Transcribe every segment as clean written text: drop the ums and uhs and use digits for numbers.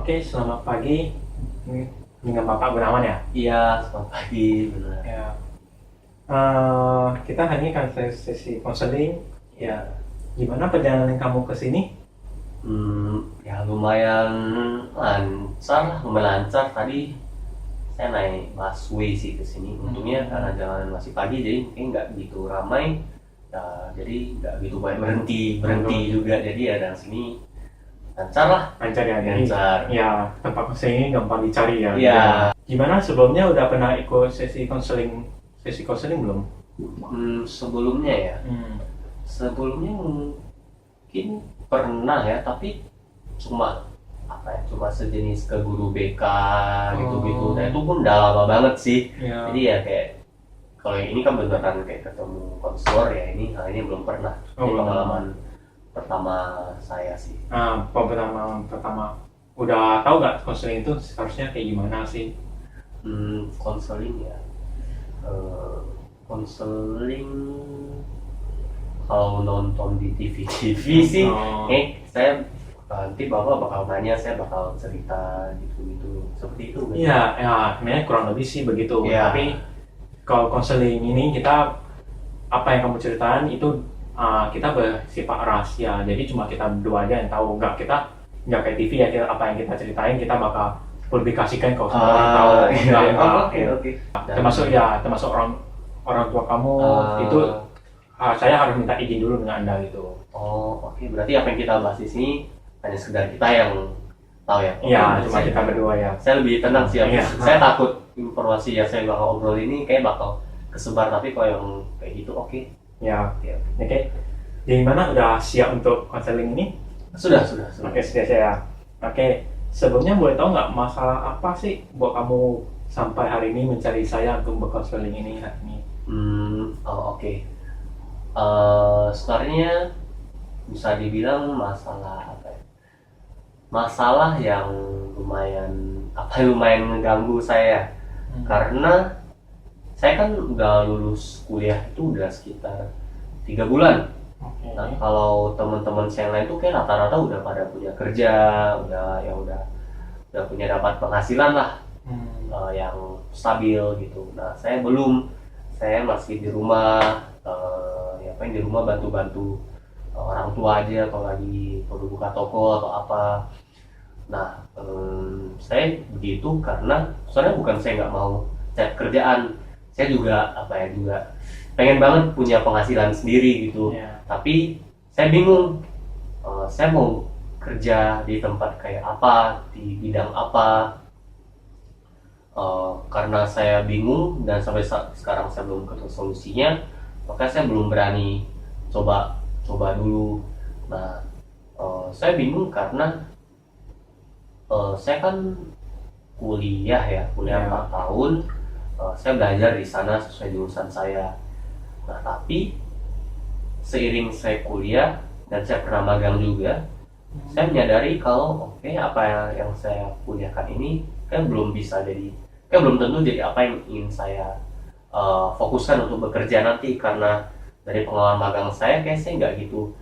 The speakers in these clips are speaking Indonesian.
Oke, selamat pagi. Dengan Bapak Gunawan ya? Iya, selamat pagi, benar. Ya. Kita hari ini akan sesi konseling. Ya, gimana perjalanan kamu ke sini? Ya lumayan lancar. Tadi saya naik busway sih ke sini. Untungnya karena jalanan masih pagi, jadi mungkin nggak gitu ramai. Ya, jadi nggak gitu banyak berhenti juga. Jadi ya dari sini lancar lah. Lancar ya? Lancar. Ya, tempat konseling ini gampang dicari ya. Iya. Gimana sebelumnya udah pernah ikut sesi konseling belum? Sebelumnya ya. Sebelumnya mungkin pernah ya, tapi cuma cuma sejenis ke guru BK gitu-gitu. Dan itu pun udah lama banget sih. Ya. Jadi ya kayak kalau yang ini kan beneran kayak ketemu konselor ya, ini hal ini belum pernah. Ini pengalaman pertama saya sih. Pertama udah tahu nggak konseling itu seharusnya kayak gimana sih? Konseling ya. Konseling kalau nonton di TV sih, saya nanti bapak bakal nanya, saya bakal cerita gitu seperti itu. Iya, ya, sebenarnya kurang lebih sih begitu. Ya. Tapi kalau konseling ini kita apa yang kamu ceritain itu kita bersifat rahasia. Jadi cuma kita berdua aja yang tahu. Nggak kayak TV ya. Apa yang kita ceritain kita bakal publikasikan kalau semua orang tahu. Oke. Termasuk orang tua kamu itu. Saya harus minta izin dulu dengan Anda gitu. Oke. Berarti apa yang kita bahas di sini hanya sekedar kita yang tahu ya? Iya, cuma kita berdua ya. Saya lebih tenang sih. Iya. Saya takut informasi yang saya bakal obrol ini kayak bakal kesebar, tapi kalau yang kayak gitu oke. Ya, oke. Jadi mana udah siap untuk konseling ini? Sudah. Oke, sudah saya. Oke, sebelumnya boleh tahu nggak masalah apa sih buat kamu sampai hari ini mencari saya untuk berkonseling ini hari ini? Oke. Sebenarnya bisa dibilang masalah apa ya? Masalah yang lumayan mengganggu saya. Karena saya kan udah lulus kuliah itu udah sekitar 3 bulan. Okay. Nah, kalau teman-teman saya lain tuh kayak rata-rata udah pada punya kerja, udah punya dapat penghasilan lah, yang stabil gitu. Nah, saya belum, saya masih di rumah, di rumah bantu-bantu orang tua aja kalau lagi perlu buka toko atau apa. Nah, saya begitu karena soalnya bukan saya nggak mau cari kerjaan, saya juga pengen banget punya penghasilan sendiri gitu. Tapi saya bingung, saya mau kerja di tempat kayak apa, di bidang apa. Karena saya bingung dan sampai sekarang saya belum ketemu solusinya, maka saya belum berani coba dulu. Nah, saya bingung karena saya kan kuliah 4 tahun, saya belajar di sana sesuai jurusan saya. Nah, tapi seiring saya kuliah dan saya pernah magang juga, saya menyadari kalau apa yang saya kuliahkan ini kan belum tentu jadi apa yang ingin saya fokuskan untuk bekerja nanti, karena dari pengalaman magang saya nggak gitu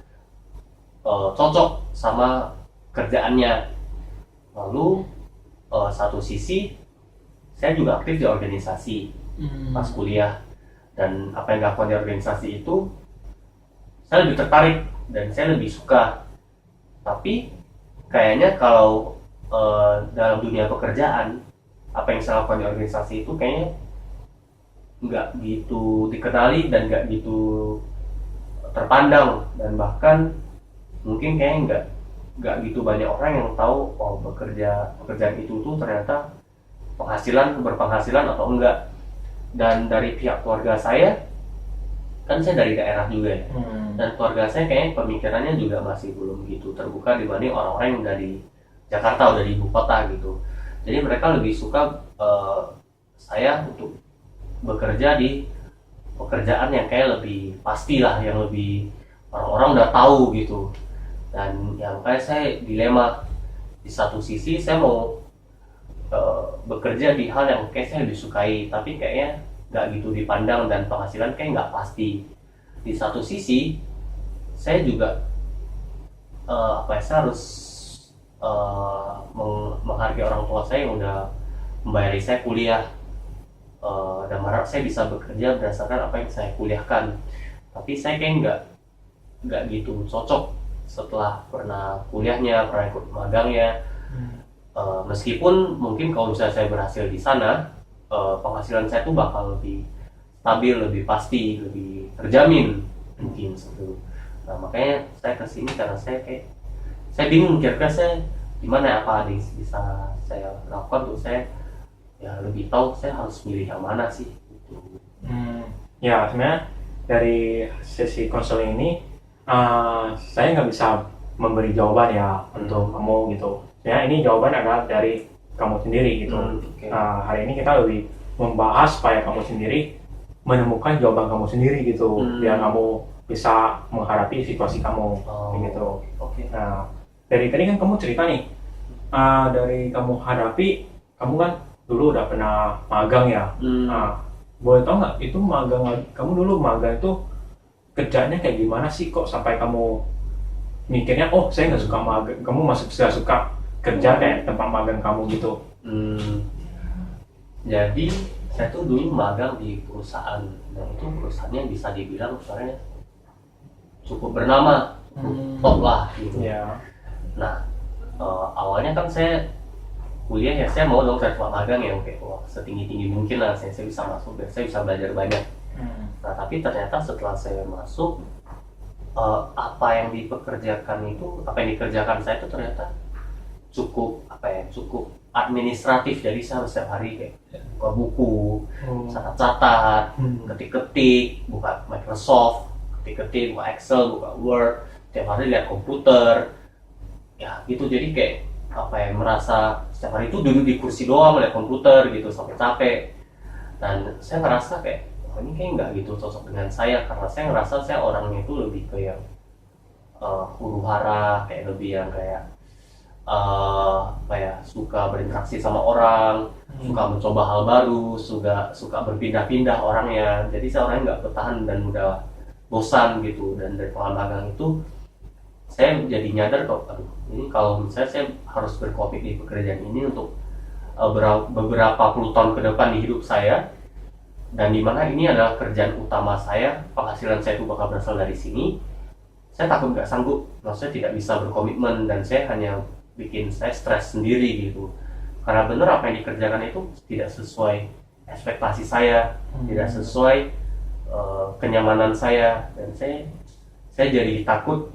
cocok sama kerjaannya. Lalu satu sisi saya juga aktif di organisasi pas kuliah, dan apa yang dilakukan di organisasi itu saya lebih tertarik dan saya lebih suka. Tapi kayaknya kalau dalam dunia pekerjaan, apa yang saya lakukan di organisasi itu kayaknya nggak gitu dikenali dan nggak gitu terpandang, dan bahkan mungkin kayaknya nggak gitu banyak orang yang tahu pekerjaan itu tuh ternyata berpenghasilan atau enggak. Dan dari pihak keluarga saya, kan saya dari daerah juga ya, dan keluarga saya kayaknya pemikirannya juga masih belum gitu terbuka dibanding orang-orang yang dari Jakarta, udah di ibu kota gitu. Jadi mereka lebih suka saya untuk bekerja di pekerjaan yang kayak lebih pasti lah, yang lebih orang-orang udah tahu gitu. Dan yang kayak saya dilema, di satu sisi saya mau bekerja di hal yang kayak saya lebih sukai, tapi kayaknya nggak gitu dipandang dan penghasilan kayak nggak pasti. Di satu sisi saya juga saya harus menghargai orang tua saya yang udah membayari saya kuliah, dan berharap saya bisa bekerja berdasarkan apa yang saya kuliahkan. Tapi saya kayak nggak gitu cocok setelah pernah kuliahnya, pernah ikut magangnya. Meskipun mungkin kalau misalnya saya berhasil di sana, penghasilan saya tuh bakal lebih stabil, lebih pasti, lebih terjamin mungkin gitu. Nah makanya saya kesini karena saya bingung kira-kira saya gimana, apa ada yang bisa saya lakukan untuk saya ya lebih tahu saya harus milih yang mana sih gitu. Ya sebenarnya dari sesi konseling ini saya nggak bisa memberi jawaban ya untuk kamu gitu. Ya ini jawaban adalah dari kamu sendiri gitu. Okay. Hari ini kita lebih membahas supaya kamu sendiri menemukan jawaban kamu sendiri gitu, biar kamu bisa menghadapi situasi kamu gitu. Okay. Nah dari tadi kan kamu cerita nih, dari kamu hadapi, kamu kan dulu udah pernah magang ya. Nah, boleh tau nggak itu kamu dulu magang itu kerjanya kayak gimana sih, kok sampai kamu mikirnya oh saya nggak suka magang, kamu masih suka kerja kayak tempat magang kamu gitu? Jadi saya tuh dulu magang di perusahaan, dan itu perusahaannya bisa dibilang sebenarnya cukup bernama, top lah gitu. Yeah. Nah awalnya kan saya kuliah ya saya mau dong cari tempat magang yang kayak wah setinggi mungkin lah saya bisa masuk dan saya bisa belajar banyak. Nah tapi ternyata setelah saya masuk, apa yang dikerjakan saya itu ternyata cukup administratif. Jadi saya harus setiap hari kayak buka buku, catat, ketik-ketik, buka Microsoft, ketik-ketik, buka Excel, buka Word, setiap hari lihat komputer ya gitu. Jadi kayak merasa setiap hari itu duduk di kursi doang lihat komputer gitu sampai capek. Dan saya ngerasa kayak ini kayak nggak gitu cocok dengan saya, karena saya ngerasa saya orangnya itu lebih ke yang huru hara, kayak lebih yang kayak suka berinteraksi sama orang, suka mencoba hal baru, suka berpindah-pindah orangnya. Jadi saya orangnya nggak bertahan dan mudah bosan gitu. Dan dari pengalaman magang itu saya jadi nyadar ini kalau misalnya saya harus berkomit di pekerjaan ini untuk beberapa puluh tahun ke depan di hidup saya, dan dimana ini adalah kerjaan utama saya, penghasilan saya itu bakal berasal dari sini, saya takut nggak sanggup, maksudnya tidak bisa berkomitmen, dan saya hanya bikin saya stres sendiri gitu. Karena benar apa yang dikerjakan itu tidak sesuai ekspektasi saya, tidak sesuai kenyamanan saya, dan saya jadi takut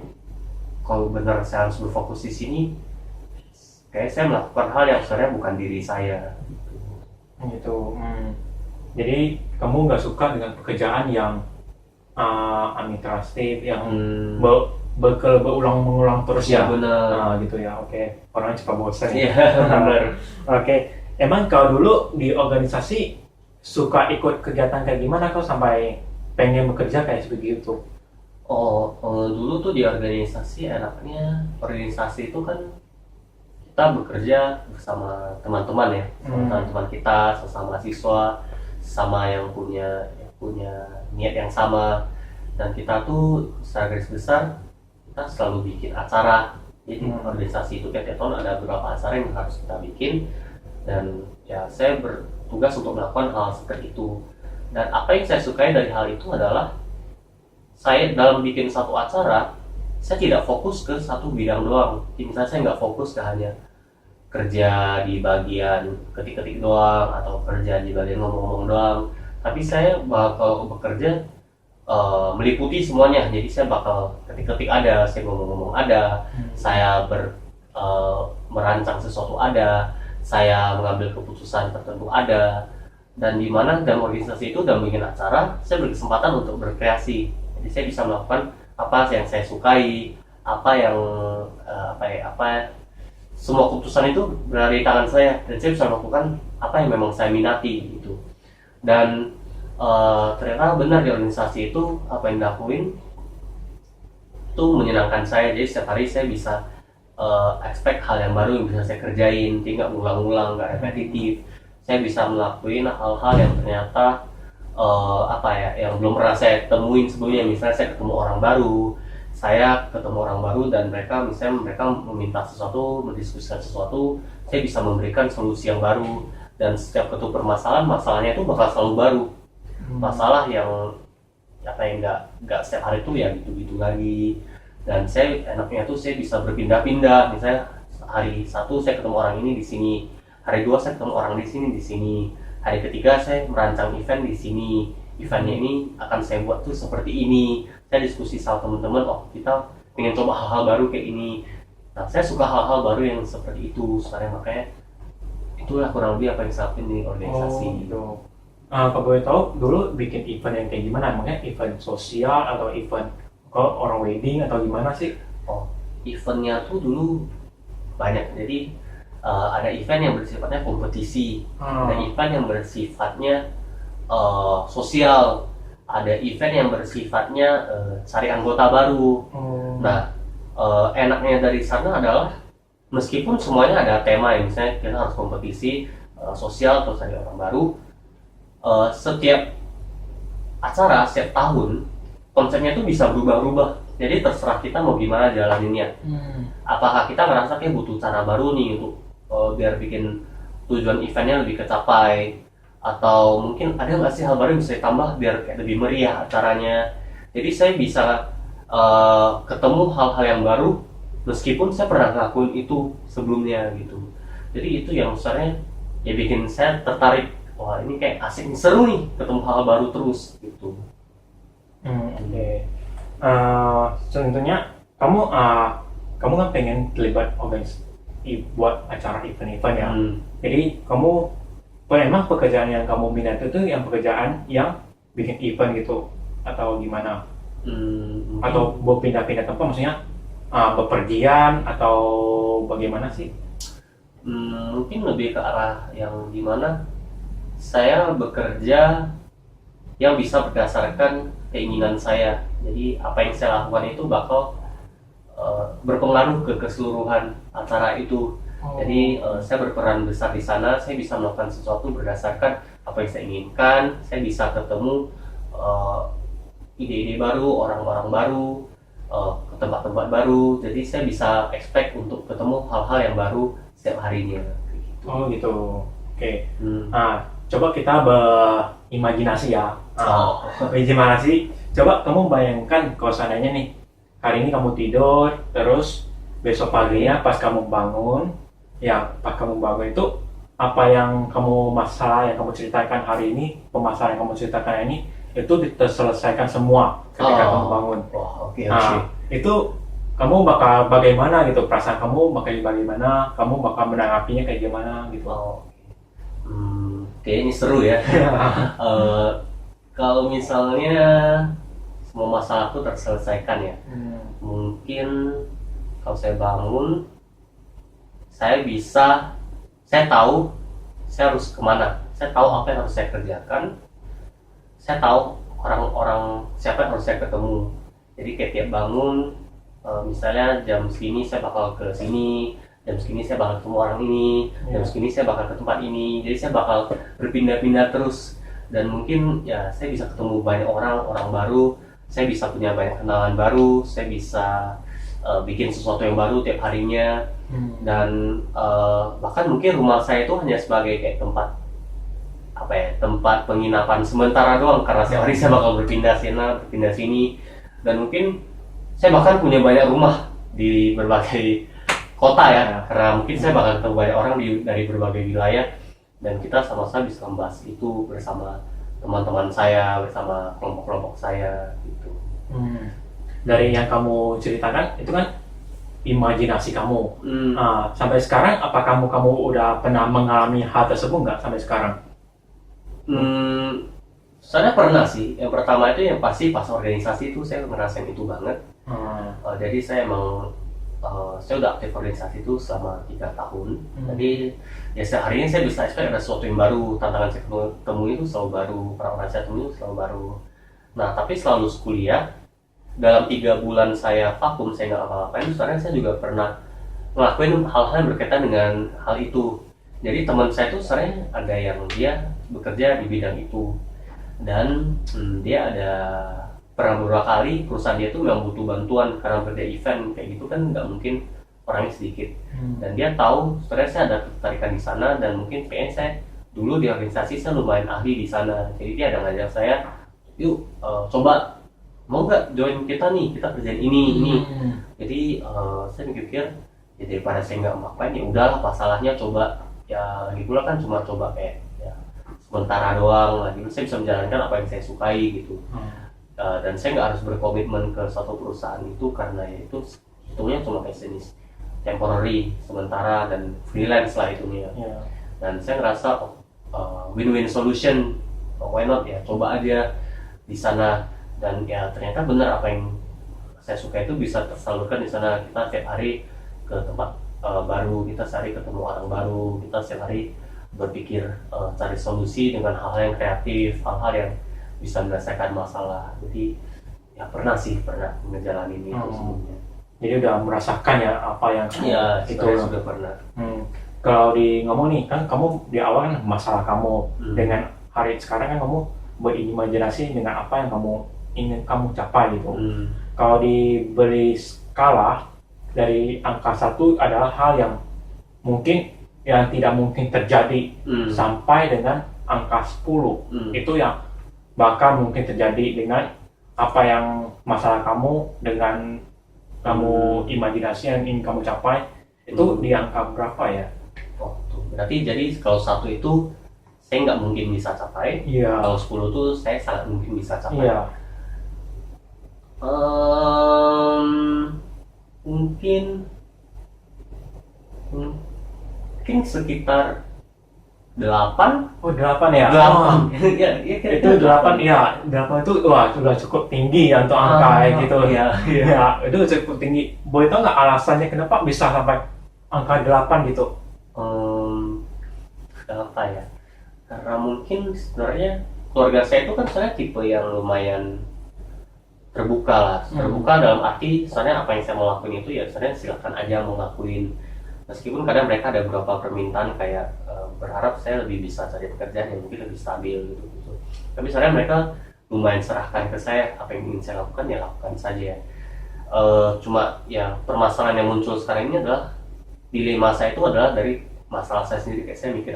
kalau benar saya harus berfokus di sini, kayak saya melakukan hal yang sebenarnya bukan diri saya. Gitu. Jadi kamu nggak suka dengan pekerjaan yang administratif, yang berulang terus ya? Benar. Gitu ya. Oke. Orangnya cepat bosan. Iya benar. Oke. Emang kalau dulu di organisasi suka ikut kegiatan kayak gimana kau sampai pengen bekerja kayak seperti itu? Dulu tuh di organisasi enaknya, organisasi itu kan kita bekerja bersama teman-teman ya, teman-teman kita, sesama mahasiswa, sama yang punya niat yang sama, dan kita tuh secara garis besar kita selalu bikin acara. Jadi organisasi itu tiap tahun ada beberapa acara yang harus kita bikin, dan ya saya bertugas untuk melakukan hal seperti itu. Dan apa yang saya sukai dari hal itu adalah saya dalam bikin satu acara, saya tidak fokus ke satu bidang doang. Misalnya saya nggak fokus ke hanya kerja di bagian ketik-ketik doang, atau kerja di bagian ngomong-ngomong doang, tapi saya bakal bekerja meliputi semuanya. Jadi saya bakal ketik-ketik ada, saya ngomong-ngomong ada, saya merancang sesuatu ada, saya mengambil keputusan tertentu ada. Dan di mana dalam organisasi itu, dalam bikin acara, saya berkesempatan untuk berkreasi. Jadi saya bisa melakukan apa yang saya sukai, semua keputusan itu berada di tangan saya, dan saya bisa melakukan apa yang memang saya minati gitu. Dan ternyata benar di organisasi itu apa yang dilakuin itu menyenangkan saya. Jadi setiap hari saya bisa expect hal yang baru yang bisa saya kerjain, tidak ngulang-ngulang, nggak repetitif. Saya bisa melakukan hal-hal yang ternyata yang belum pernah saya temuin sebelumnya. Misalnya saya ketemu orang baru, saya ketemu orang baru dan mereka meminta sesuatu, mendiskusikan sesuatu, saya bisa memberikan solusi yang baru. Dan setiap ketemu permasalahan, masalahnya itu bakal selalu baru. Masalah yang nggak setiap hari itu ya gitu-gitu lagi. Dan saya enaknya tuh saya bisa berpindah-pindah. Misalnya hari satu saya ketemu orang ini di sini, hari dua saya ketemu orang di sini, hari ketiga saya merancang event di sini. Eventnya ini akan saya buat tuh seperti ini. Saya diskusi sama teman-teman, oh kita pengen coba hal-hal baru kayak ini. Nah, saya suka hal-hal baru yang seperti itu sebenarnya, makanya itulah kurang lebih apa yang saya lakuin di organisasi. Gitu. Kalau boleh tahu dulu bikin event yang kayak gimana? Emangnya event sosial atau event orang wedding atau gimana sih? Oh, eventnya tuh dulu banyak. Jadi ada event yang bersifatnya kompetisi, ada event yang bersifatnya sosial, ada event yang bersifatnya cari anggota baru. Nah, enaknya dari sana adalah meskipun semuanya ada tema, ya, misalnya kita harus kompetisi sosial atau cari orang baru, setiap acara, setiap tahun konsepnya tuh bisa berubah-ubah. Jadi terserah kita mau gimana jalaninnya. Apakah kita ngerasa kayak butuh cara baru nih untuk biar bikin tujuan eventnya lebih kecapai, atau mungkin ada nggak sih hal baru yang bisa ditambah biar kayak lebih meriah acaranya. Jadi saya bisa ketemu hal-hal yang baru meskipun saya pernah ngelakuin itu sebelumnya gitu. Jadi itu yang sebenarnya ya bikin saya tertarik, wah ini kayak asik, seru nih ketemu hal baru terus gitu. Oke. Contohnya kamu kan pengen terlibat buat acara event-event ya. Jadi kamu emang pekerjaan yang kamu minat itu yang pekerjaan yang bikin event gitu atau gimana? Atau mau pindah-pindah tempat, maksudnya bepergian atau bagaimana sih? Mungkin lebih ke arah yang dimana saya bekerja yang bisa berdasarkan keinginan saya. Jadi apa yang saya lakukan itu bakal berpengaruh ke keseluruhan acara itu. Jadi saya berperan besar di sana, saya bisa melakukan sesuatu berdasarkan apa yang saya inginkan, saya bisa ketemu ide-ide baru, orang-orang baru, ke tempat-tempat baru. Jadi saya bisa expect untuk ketemu hal-hal yang baru setiap harinya. Gitu. Oh gitu, oke. Coba kita berimajinasi ya. Berimajinasi, coba kamu bayangkan kalau seandainya nih, hari ini kamu tidur, terus besok paginya pas kamu bangun, itu apa yang masalah yang kamu ceritakan hari ini, permasalahan yang kamu ceritakan ini itu diselesaikan semua ketika kamu bangun. Itu kamu bakal bagaimana gitu, perasaan kamu bakal bagaimana, kamu bakal menanggapinya kayak gimana gitu. Kayaknya ini seru ya. Kalau misalnya semua masalahku terselesaikan ya, mungkin kalau saya bangun, saya tahu saya harus kemana, saya tahu apa yang harus saya kerjakan, saya tahu orang-orang siapa yang harus saya ketemu. Jadi kayak tiap bangun, misalnya jam segini saya bakal ke sini, jam segini saya bakal ketemu orang ini, jam segini saya bakal ke tempat ini. Jadi saya bakal berpindah-pindah terus, dan mungkin ya saya bisa ketemu banyak orang baru, saya bisa punya banyak kenalan baru, saya bisa bikin sesuatu yang baru tiap harinya. Dan bahkan mungkin rumah saya itu hanya sebagai kayak tempat penginapan sementara doang, karena setiap hari saya bakal berpindah sana, berpindah sini. Dan mungkin saya bahkan punya banyak rumah di berbagai kota ya, karena mungkin saya bakal ketemu banyak orang dari berbagai wilayah, dan kita sama-sama bisa membahas itu bersama teman-teman saya, bersama kelompok-kelompok saya gitu. Dari yang kamu ceritakan itu kan imajinasi kamu. Sampai sekarang apa kamu udah pernah mengalami hal tersebut nggak sampai sekarang? Saya pernah sih. Yang pertama itu yang pasti pas organisasi itu saya ngerasain itu banget. Jadi saya emang saya udah aktif organisasi itu selama 3 tahun. Jadi ya sehari ini saya bisa expect ada sesuatu yang baru, tantangan saya ketemu itu selalu baru, orang-orang saya ketemu selalu baru. Nah tapi selalu kuliah, dalam 3 bulan saya vakum, saya nggak apa-apain, sebenarnya saya juga pernah ngelakuin hal-hal yang berkaitan dengan hal itu. Jadi teman saya tuh sebenarnya ada yang dia bekerja di bidang itu, dan dia ada pernah beberapa kali perusahaan dia tuh memang butuh bantuan karena beda event kayak gitu kan nggak mungkin orangnya sedikit. Dan dia tahu sebenarnya saya ada ketertarikan di sana dan mungkin kayaknya saya dulu di organisasi saya lumayan ahli di sana, jadi dia ada ngajak saya, yuk coba mau nggak join kita nih, kita kerjain ini. Jadi saya mikir ya daripada saya nggak ngapain ya udahlah, apa salahnya coba, ya lagi pula kan cuma coba kayak ya sementara doang, lagi saya bisa menjalankan apa yang saya sukai gitu. Dan saya nggak harus berkomitmen ke satu perusahaan itu karena ya itu hitungnya cuma kayak jenis temporary, sementara dan freelance lah itunya. Dan saya ngerasa win-win solution, why not ya, coba aja di sana. Dan ya ternyata benar apa yang saya suka itu bisa tersalurkan di sana. Kita tiap hari ke tempat baru, kita sehari ketemu orang baru, kita setiap hari berpikir cari solusi dengan hal-hal yang kreatif, hal-hal yang bisa menyelesaikan masalah. Jadi ya pernah ngejalanin itu sebelumnya. Jadi udah merasakan ya apa yang itu sudah pernah. Kalau di ngomong nih kan kamu di awal kan masalah kamu dengan hari sekarang kan kamu berimajinasi dengan apa yang kamu ingin kamu capai gitu. Kalau diberi skala dari angka 1 adalah hal yang mungkin yang tidak mungkin terjadi sampai dengan angka 10 itu yang bahkan mungkin terjadi dengan apa yang masalah kamu dengan kamu imajinasi yang ingin kamu capai itu di angka berapa ya? Berarti jadi kalau 1 itu saya nggak mungkin bisa capai, kalau 10 itu saya sangat mungkin bisa capai. Mungkin sekitar 8. Oh 8 ya? 8. Itu 8 ya. 8 itu wah sudah cukup tinggi ya untuk angka gitu. Ya, itu cukup tinggi. Boleh tahu nggak alasannya kenapa bisa sampai angka 8 gitu? Kenapa ya? Karena mungkin sebenarnya keluarga saya itu kan sebenarnya tipe yang lumayan terbuka lah. Terbuka dalam arti sebenarnya apa yang saya mau lakuin itu ya sebenarnya silakan aja mau lakuin. Meskipun kadang mereka ada beberapa permintaan kayak berharap saya lebih bisa cari pekerjaan yang mungkin lebih stabil gitu. Tapi sebenarnya mereka lumayan serahkan ke saya, apa yang ingin saya lakukan ya lakukan saja. Cuma ya permasalahan yang muncul sekarang ini adalah dilema saya itu adalah dari masalah saya sendiri. Kayak saya mikir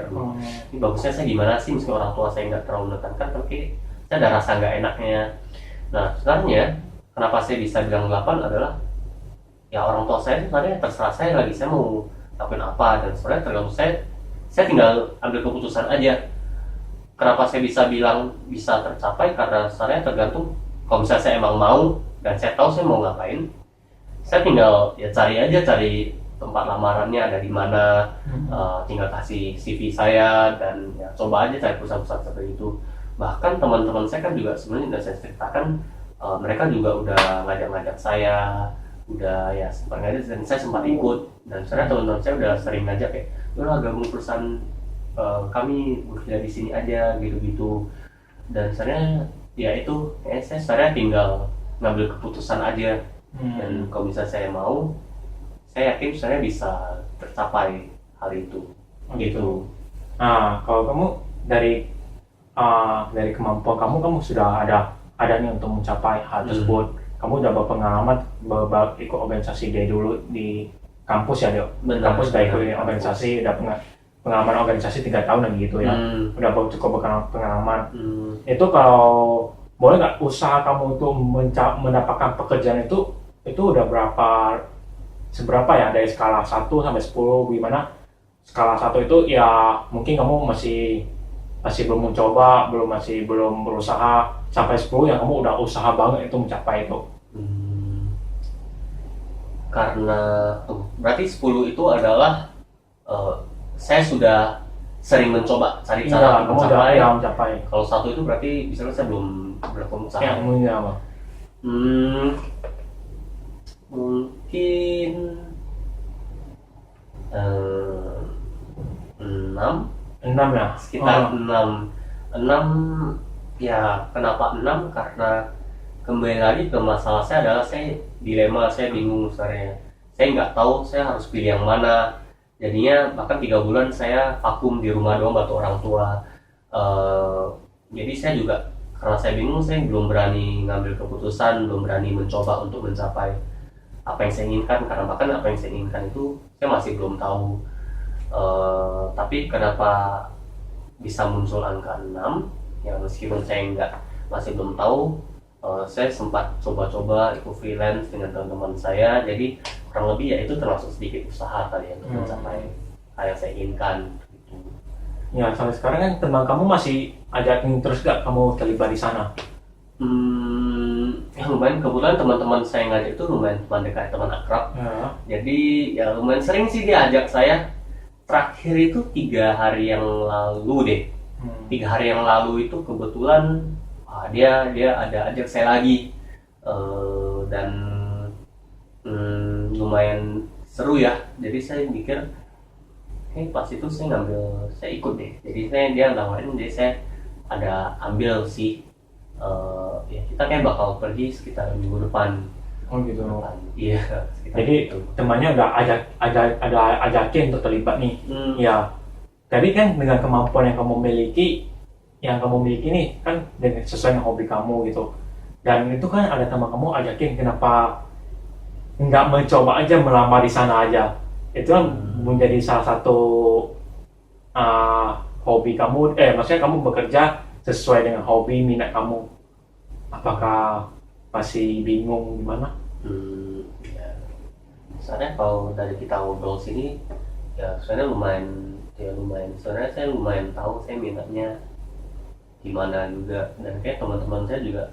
ini bagusnya saya gimana sih, meski orang tua saya nggak terlalu menekankan tapi saya ada rasa nggak enaknya. Nah sebenarnya kenapa saya bisa bilang 8 adalah ya orang tua saya sebenarnya terserah saya lagi saya mau lakuin apa, dan sebenarnya tergantung saya tinggal ambil keputusan aja. Kenapa saya bisa bilang bisa tercapai, karena sebenarnya tergantung kalau misalnya saya emang mau dan saya tahu saya mau ngapain, saya tinggal ya cari tempat lamarannya ada di mana, tinggal kasih CV saya dan ya coba aja cari perusahaan-perusahaan seperti itu. Bahkan teman-teman saya kan juga sebenarnya udah saya ceritakan, mereka juga udah ngajak-ngajak saya, udah ya sempat ngajak dan saya sempat ikut. Dan sebenarnya teman-teman saya udah sering ngajak kayak, udah gabung perusahaan kami bekerja di sini aja gitu-gitu. Dan sebenarnya ya itu saya sebenarnya tinggal ngambil keputusan aja. Dan kalau misalnya saya mau, saya yakin sebenarnya bisa tercapai hal itu. Gitu. Nah, kalau kamu dari kemampuan kamu sudah ada nih untuk mencapai hal tersebut. Kamu udah berpengalaman ikut organisasi dari dulu di kampus ya, kampus udah ikut organisasi, udah pengalaman organisasi 3 tahun lagi gitu ya. Udah cukup pengalaman. Itu kalau boleh nggak usaha kamu untuk mendapatkan pekerjaan itu udah seberapa ya, dari skala 1 sampai 10 gimana? Skala 1 itu ya mungkin kamu masih belum mencoba, belum berusaha, sampai 10 yang kamu udah usaha banget itu mencapai itu. Karena berarti 10 itu adalah saya sudah sering mencoba cari cara untuk mencapai. Kalau 1 itu berarti misalnya saya belum berusaha. Yang mungkin apa? Mungkin 6 ya? Sekitar 6 ya. Kenapa 6? Karena kembali lagi ke masalah saya adalah dilema, saya bingung sebenarnya. Saya nggak tahu saya harus pilih yang mana. Jadinya bahkan 3 bulan saya vakum di rumah doang bantu orang tua. Jadi saya juga karena saya bingung, saya belum berani ngambil keputusan, belum berani mencoba untuk mencapai apa yang saya inginkan, karena bahkan apa yang saya inginkan itu saya masih belum tahu. Tapi kenapa bisa muncul angka 6, yang meskipun saya masih belum tahu. Saya sempat coba-coba ikut freelance dengan teman-teman saya, jadi kurang lebih ya itu termasuk sedikit usaha kali ya untuk mencapai hal yang saya inginkan gitu. Ya sampai sekarang kan teman kamu masih ajakin terus gak kamu terlibat di sana? Ya lumayan, kebetulan teman-teman saya yang ngajak itu lumayan teman dekat, teman akrab. Jadi ya lumayan sering sih dia ajak saya. Terakhir itu 3 hari yang lalu deh. 3 hari yang lalu itu kebetulan dia ada ajak saya lagi, dan lumayan seru ya. Jadi saya mikir pas itu saya ikut deh. Jadi dia nawarin, jadi saya ada ambil sih. Ya kita kayak bakal pergi sekitar minggu depan. Oh gitu. Iya. Jadi gitu. Temannya udah ajakin untuk terlibat nih. Ya. Tapi kan dengan kemampuan yang kamu miliki nih kan dengan sesuai dengan hobi kamu gitu. Dan itu kan ada teman kamu ajakin, kenapa nggak mencoba aja melamar di sana aja? Itu kan menjadi salah satu hobi kamu. Maksudnya kamu bekerja sesuai dengan hobi minat kamu. Apakah masih bingung gimana? Ya. Soalnya kalau dari kita ngobrol sini ya sebenarnya lumayan. Sebenarnya saya lumayan tahu saya minatnya gimana juga, dan kayak teman-teman saya juga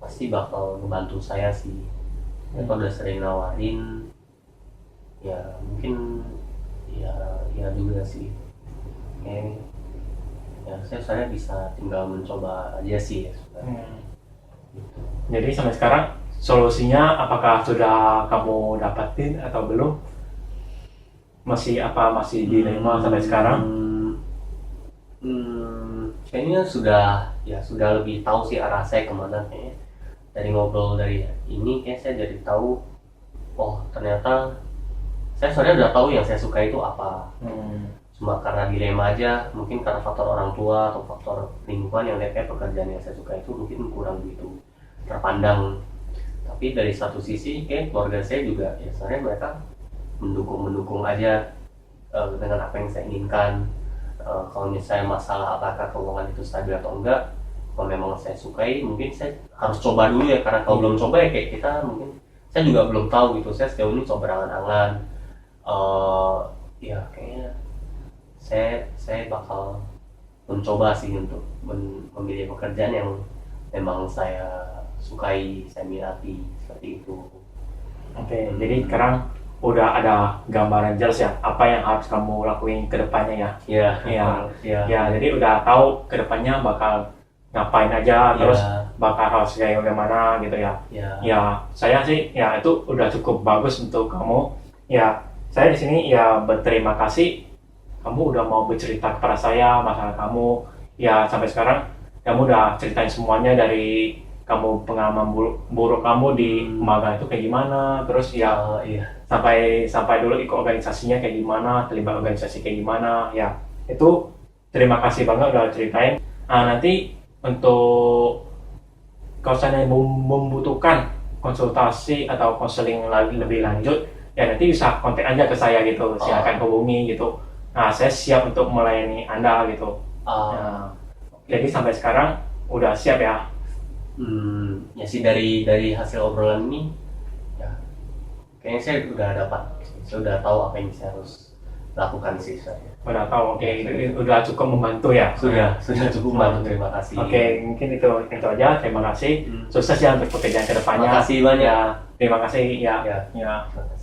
pasti bakal membantu saya sih. Mereka udah sering nawarin, ya mungkin ya juga sih. Kayak ya saya sebenarnya bisa tinggal mencoba aja sih ya sebenarnya. Gitu. Jadi sampai sekarang solusinya apakah sudah kamu dapatin atau belum? Masih dilema sampai sekarang? Kayaknya sudah lebih tahu sih arah saya kemana kayaknya. Dari ngobrol dari ini kayak saya jadi tahu, oh ternyata saya sebenarnya udah tahu yang saya suka itu apa. Cuma karena dilema aja, mungkin karena faktor orang tua atau faktor lingkungan yang lihat kayak pekerjaan yang saya suka itu mungkin kurang begitu terpandang. Tapi dari satu sisi kayak keluarga saya juga ya sebenarnya mereka mendukung aja dengan apa yang saya inginkan. Kalau misalnya masalah apakah keuangan itu stabil atau enggak, kalau memang saya sukai mungkin saya harus coba dulu ya, karena kalau belum coba ya kayak kita mungkin saya juga belum tahu gitu. Saya sejauh ini coba berangan-angan, ya kayaknya saya bakal mencoba sih untuk memilih pekerjaan yang memang saya sukai, saya minati, seperti itu. Oke, jadi sekarang udah ada gambaran jelas ya apa yang harus kamu lakuin ke depannya ya. Ya, jadi udah tahu ke depannya bakal ngapain aja, terus bakal harus kayak bagaimana gitu ya. Ya, saya sih ya itu udah cukup bagus untuk kamu. Ya, saya di sini ya berterima kasih kamu udah mau bercerita kepada saya masalah kamu. Ya, sampai sekarang kamu udah ceritain semuanya, dari kamu pengalaman buruk kamu di magang itu kayak gimana, terus ya sampai dulu ikut organisasinya kayak gimana, terlibat organisasi kayak gimana. Ya itu terima kasih banget udah ceritain. Nanti untuk kalau saya membutuhkan konsultasi atau konseling lebih lanjut ya nanti bisa kontak aja ke saya gitu, silakan hubungi gitu. Saya siap untuk melayani Anda gitu. Jadi sampai sekarang udah siap ya. Ya sih dari hasil obrolan ini ya kayaknya saya udah tahu apa yang saya harus lakukan sih saya. Udah tahu, oke. Udah cukup membantu ya. Sudah cukup membantu, terima kasih. Oke, mungkin itu aja, terima kasih. Sukses ya untuk pekerjaan kedepannya. Terima kasih banyak. Terima kasih ya. Terima kasih.